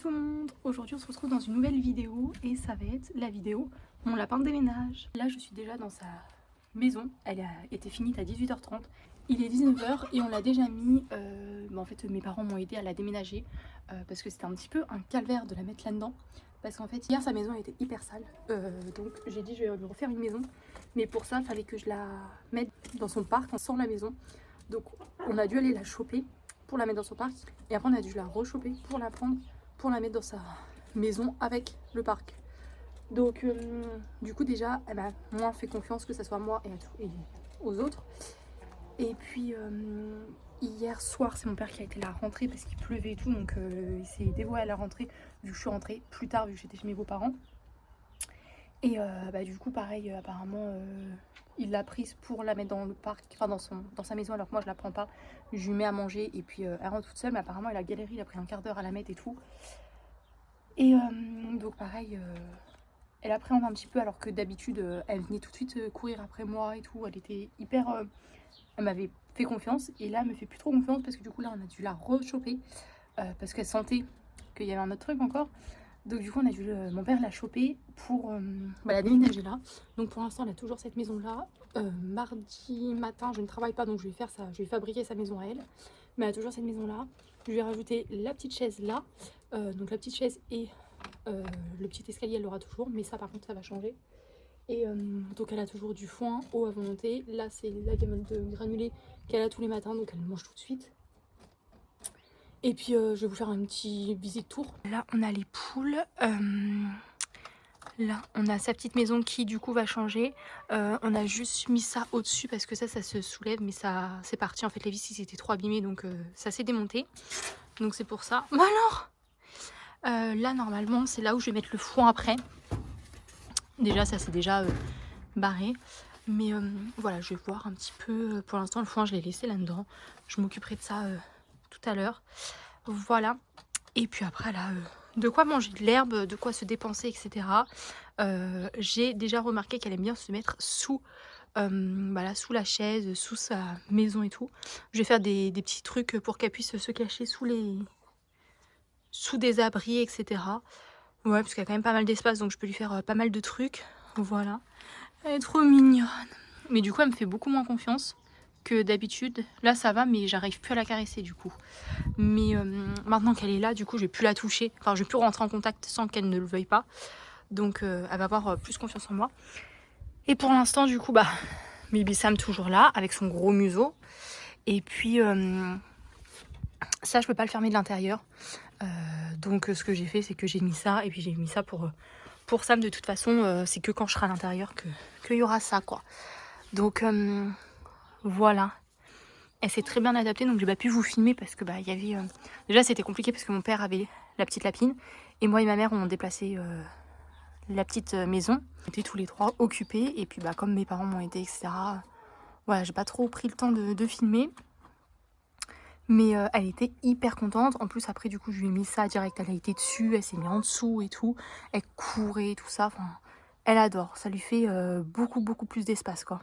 tout le monde, aujourd'hui on se retrouve dans une nouvelle vidéo et ça va être la vidéo mon lapin de déménage. Là je suis déjà dans sa maison, elle a été finie à 18h30, il est 19h et on l'a déjà mis, en fait mes parents m'ont aidé à la déménager parce que c'était un petit peu un calvaire de la mettre là-dedans. Parce qu'en fait hier sa maison était hyper sale, donc j'ai dit je vais lui refaire une maison, mais pour ça il fallait que je la mette dans son parc sans la maison. Donc on a dû aller la choper pour la mettre dans son parc et après on a dû la rechoper pour la prendre pour la mettre dans sa maison avec le parc. Donc du coup déjà elle m'a moins fait confiance, que ce soit moi et aux autres. Et puis hier soir c'est mon père qui a été la rentrée parce qu'il pleuvait et tout, donc il s'est dévoué à la rentrée vu que je suis rentrée plus tard vu que j'étais chez mes beaux-parents. Et du coup pareil apparemment il l'a prise pour la mettre dans le parc, enfin dans sa maison, alors que moi je la prends pas, je lui mets à manger et puis elle rentre toute seule, mais apparemment elle a galéré, il a pris un quart d'heure à la mettre et tout. Et donc pareil elle appréhende un petit peu, alors que d'habitude elle venait tout de suite courir après moi et tout, elle était hyper elle m'avait fait confiance et là elle me fait plus trop confiance parce que du coup là on a dû la rechoper parce qu'elle sentait qu'il y avait un autre truc encore. Donc du coup on a dû mon père l'a choper pour la déménager là. Donc pour l'instant elle a toujours cette maison là. Mardi matin je ne travaille pas, donc je vais faire ça, je vais fabriquer sa maison à elle. Mais elle a toujours cette maison là. Je vais rajouter la petite chaise là. Donc la petite chaise et le petit escalier elle l'aura toujours, mais ça par contre ça va changer. Et donc elle a toujours du foin eau à volonté. Là c'est la gamelle de granulés qu'elle a tous les matins, donc elle le mange tout de suite. Et puis je vais vous faire un petit visite tour. Là on a les poules. Là on a sa petite maison qui du coup va changer. On a juste mis ça au dessus parce que ça se soulève, mais ça c'est parti en fait, les vis ils étaient trop abîmés, donc ça s'est démonté. Donc c'est pour ça. Bon alors là normalement c'est là où je vais mettre le foin après. Déjà ça c'est déjà barré. Mais voilà, je vais voir un petit peu. Pour l'instant le foin je l'ai laissé là dedans. Je m'occuperai de ça tout à l'heure. Voilà. Et puis après là de quoi manger de l'herbe, de quoi se dépenser, etc. J'ai déjà remarqué qu'elle aime bien se mettre sous sous la chaise, sous sa maison et tout. Je vais faire des petits trucs pour qu'elle puisse se cacher sous des abris, etc. Ouais, parce qu'il y a quand même pas mal d'espace, donc je peux lui faire pas mal de trucs. Voilà. Elle est trop mignonne. Mais du coup elle me fait beaucoup moins confiance que d'habitude. Là ça va, mais j'arrive plus à la caresser du coup. Mais maintenant qu'elle est là, du coup je vais plus la toucher. Enfin je vais plus rentrer en contact sans qu'elle ne le veuille pas. Donc elle va avoir plus confiance en moi. Et pour l'instant du coup Bibi Sam toujours là avec son gros museau. Et puis ça je peux pas le fermer de l'intérieur. Donc ce que j'ai fait c'est que j'ai mis ça. Et puis j'ai mis ça pour Sam. De toute façon c'est que quand je serai à l'intérieur qu'il y aura ça quoi. Donc voilà. Elle s'est très bien adaptée, donc j'ai pas pu vous filmer parce que il y avait déjà c'était compliqué parce que mon père avait la petite lapine et moi et ma mère ont déplacé la petite maison. On était tous les trois occupés et puis comme mes parents m'ont aidé, etc. Voilà, j'ai pas trop pris le temps de filmer. Mais elle était hyper contente. En plus après du coup je lui ai mis ça direct, elle a été dessus, elle s'est mise en dessous et tout. Elle courait, tout ça. Enfin, elle adore, ça lui fait beaucoup plus d'espace quoi.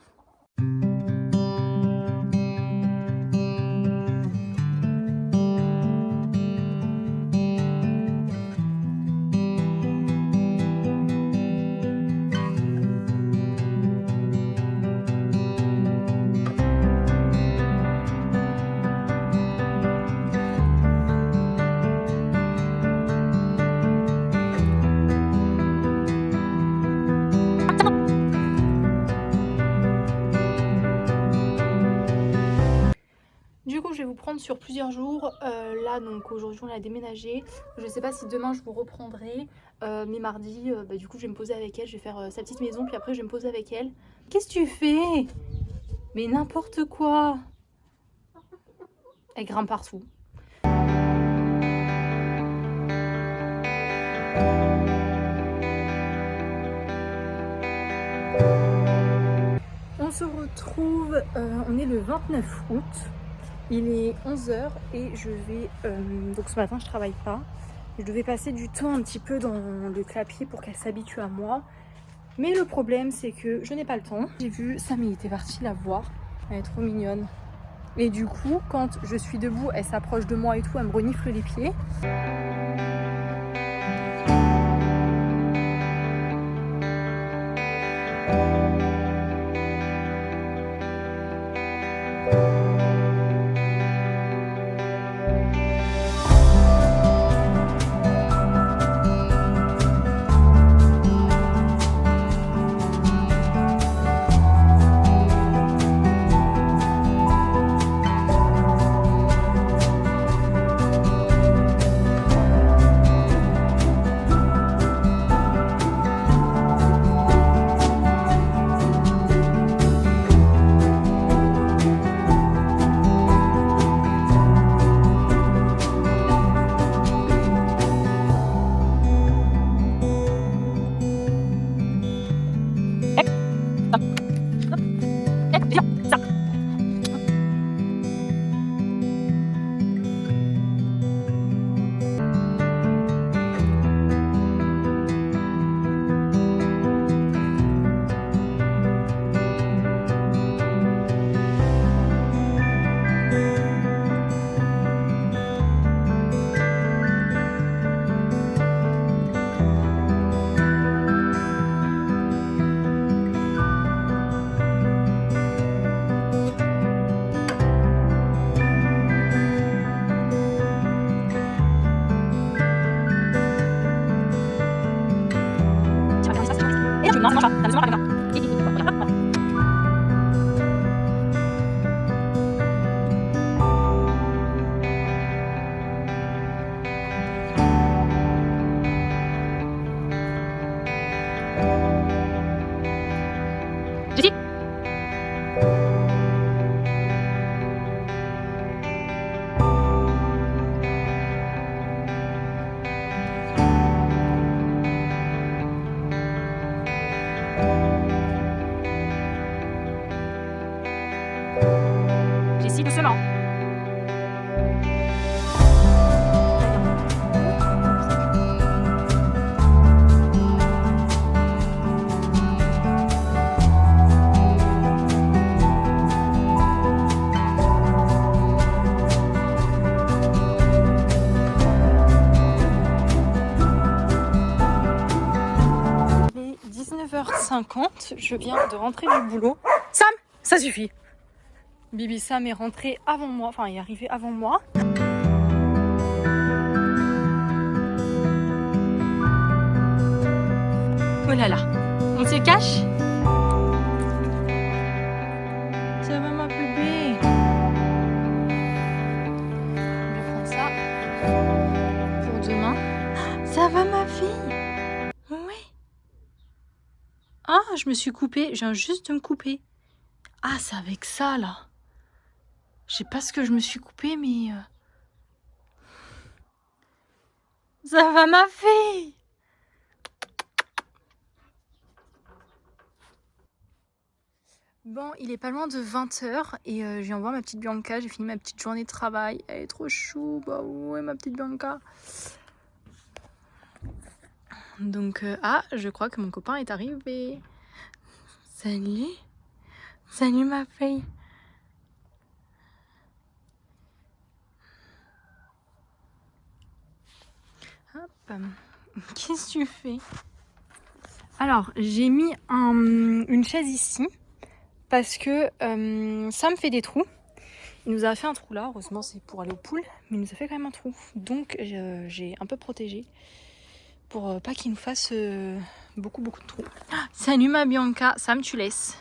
Je vais vous prendre sur plusieurs jours. Là donc aujourd'hui on l'a déménagé. Je sais pas si demain je vous reprendrai, mais mardi du coup je vais me poser avec elle, je vais faire sa petite maison, puis après je vais me poser avec elle. Qu'est-ce que tu fais? Mais n'importe quoi. Elle grimpe partout. On se retrouve, on est le 29 août. Il est 11h et je vais, donc ce matin je travaille pas, je devais passer du temps un petit peu dans le clapier pour qu'elle s'habitue à moi, mais le problème c'est que je n'ai pas le temps. J'ai vu Sam, il était parti la voir, elle est trop mignonne, et du coup quand je suis debout elle s'approche de moi et tout, elle me renifle les pieds. Jessie, doucement. Il est 19h50, je viens de rentrer du boulot. Sam, ça suffit. Bibi Sam est rentré avant moi, enfin est arrivé avant moi. Oh là là, on se cache? Ça va ma bébé? Je vais prendre ça pour demain. Ça va ma fille? Oui. Ah, je me suis coupée, je viens juste de me couper. Ah, c'est avec ça là. Je sais pas ce que je me suis coupée, mais... Ça va ma fille? Bon, il est pas loin de 20h et je viens voir ma petite Bianca. J'ai fini ma petite journée de travail. Elle est trop chou. Bah ouais, ma petite Bianca. Donc, je crois que mon copain est arrivé. Salut. Salut ma fille. Hop. Qu'est-ce que tu fais? Alors, j'ai mis une chaise ici parce que ça me fait des trous. Il nous a fait un trou là, heureusement c'est pour aller au pool, mais il nous a fait quand même un trou. Donc j'ai un peu protégé pour pas qu'il nous fasse beaucoup de trous. Ah, salut ma Bianca, Sam tu laisses.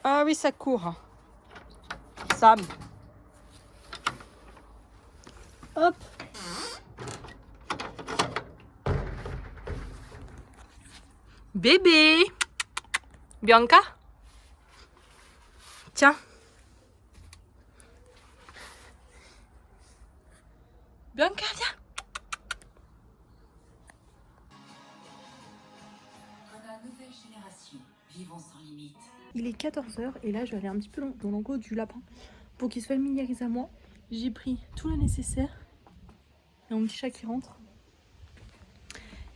Ah oui ça court. Sam. Hop. Bébé. Bianca. Tiens. Bianca, viens. Il est 14h et là je vais aller un petit peu dans l'enclos du lapin pour qu'il se familiarise à moi. J'ai pris tout le nécessaire. Il y a mon petit chat qui rentre.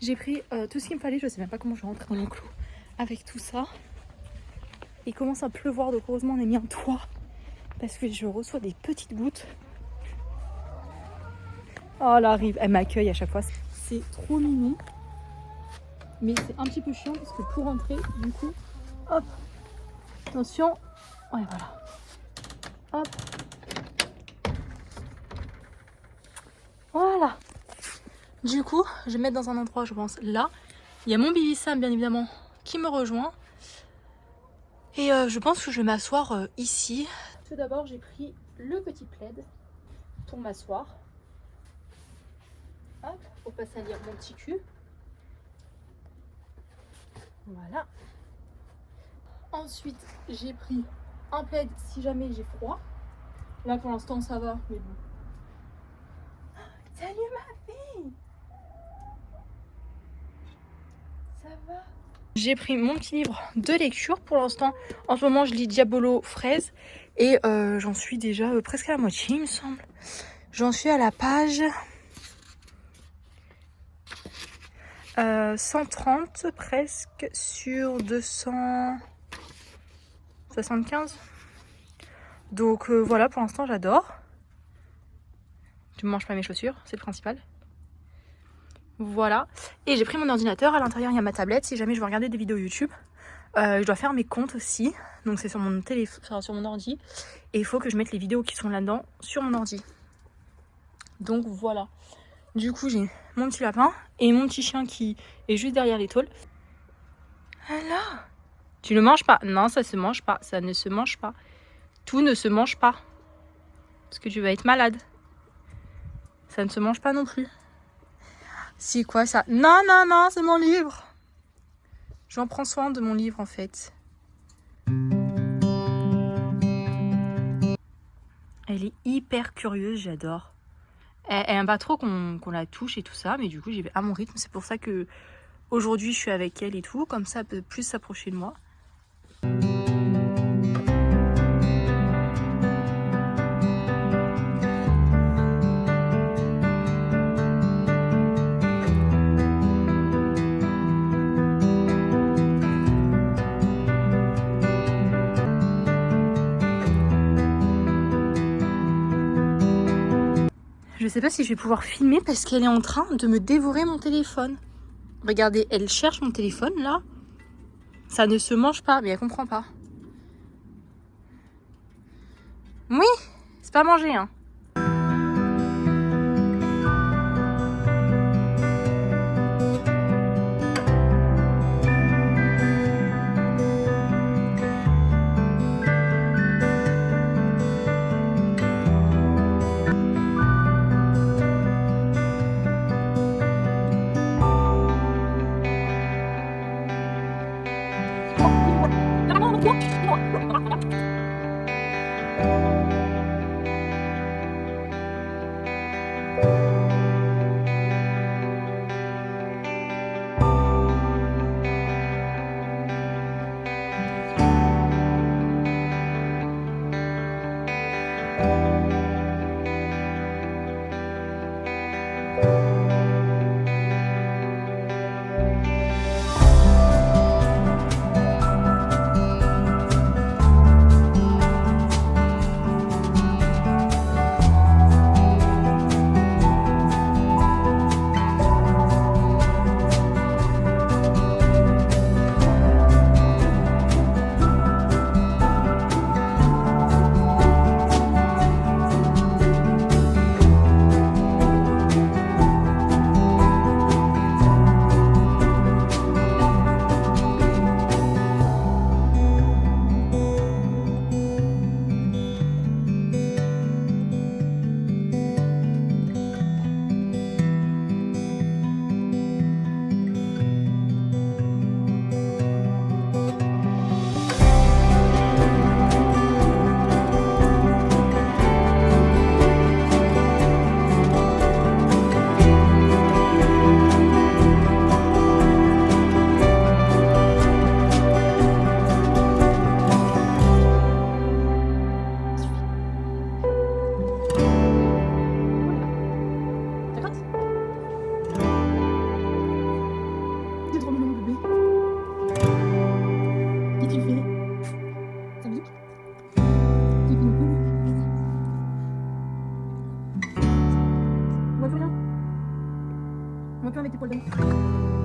J'ai pris tout ce qu'il me fallait. Je sais même pas comment je vais rentrer dans l'enclos avec tout ça. Il commence à pleuvoir donc heureusement on a mis un toit parce que je reçois des petites gouttes. Oh elle arrive, elle m'accueille à chaque fois. C'est trop mignon. Mais c'est un petit peu chiant parce que pour rentrer du coup, hop, attention, ouais voilà, hop, voilà. Du coup, je vais me mettre dans un endroit, je pense, là. Il y a mon Bibi Sam, bien évidemment, qui me rejoint. Et je pense que je vais m'asseoir ici. Tout d'abord, j'ai pris le petit plaid pour m'asseoir. Hop, pour pas salir mon petit cul. Voilà. Ensuite, j'ai pris un plaid si jamais j'ai froid. Là, pour l'instant, ça va, mais bon. Salut ma fille! Ça va? J'ai pris mon petit livre de lecture pour l'instant. En ce moment, je lis Diabolo Fraise et j'en suis déjà presque à la moitié, il me semble. J'en suis à la page 130 presque sur 275. Donc voilà, pour l'instant, j'adore. Je ne mange pas mes chaussures, c'est le principal. Voilà. Et j'ai pris mon ordinateur. À l'intérieur, il y a ma tablette. Si jamais je veux regarder des vidéos YouTube, je dois faire mes comptes aussi. Donc c'est sur mon téléphone, enfin, sur mon ordi. Et il faut que je mette les vidéos qui sont là-dedans sur mon ordi. Donc voilà. Du coup, j'ai mon petit lapin et mon petit chien qui est juste derrière les tôles. Alors, tu le manges pas? Non, ça se mange pas. Ça ne se mange pas. Tout ne se mange pas. Parce que tu vas être malade. Ça ne se mange pas non plus. C'est quoi ça? Non, non, non, c'est mon livre. J'en prends soin de mon livre en fait. Elle est hyper curieuse, j'adore. Elle aime pas trop qu'on la touche et tout ça, mais du coup j'y vais à mon rythme. C'est pour ça que aujourd'hui je suis avec elle et tout, comme ça elle peut plus s'approcher de moi. Je sais pas si je vais pouvoir filmer parce qu'elle est en train de me dévorer mon téléphone. Regardez, elle cherche mon téléphone là. Ça ne se mange pas, mais elle comprend pas. Oui, c'est pas manger, hein. On va plus avec tes poils de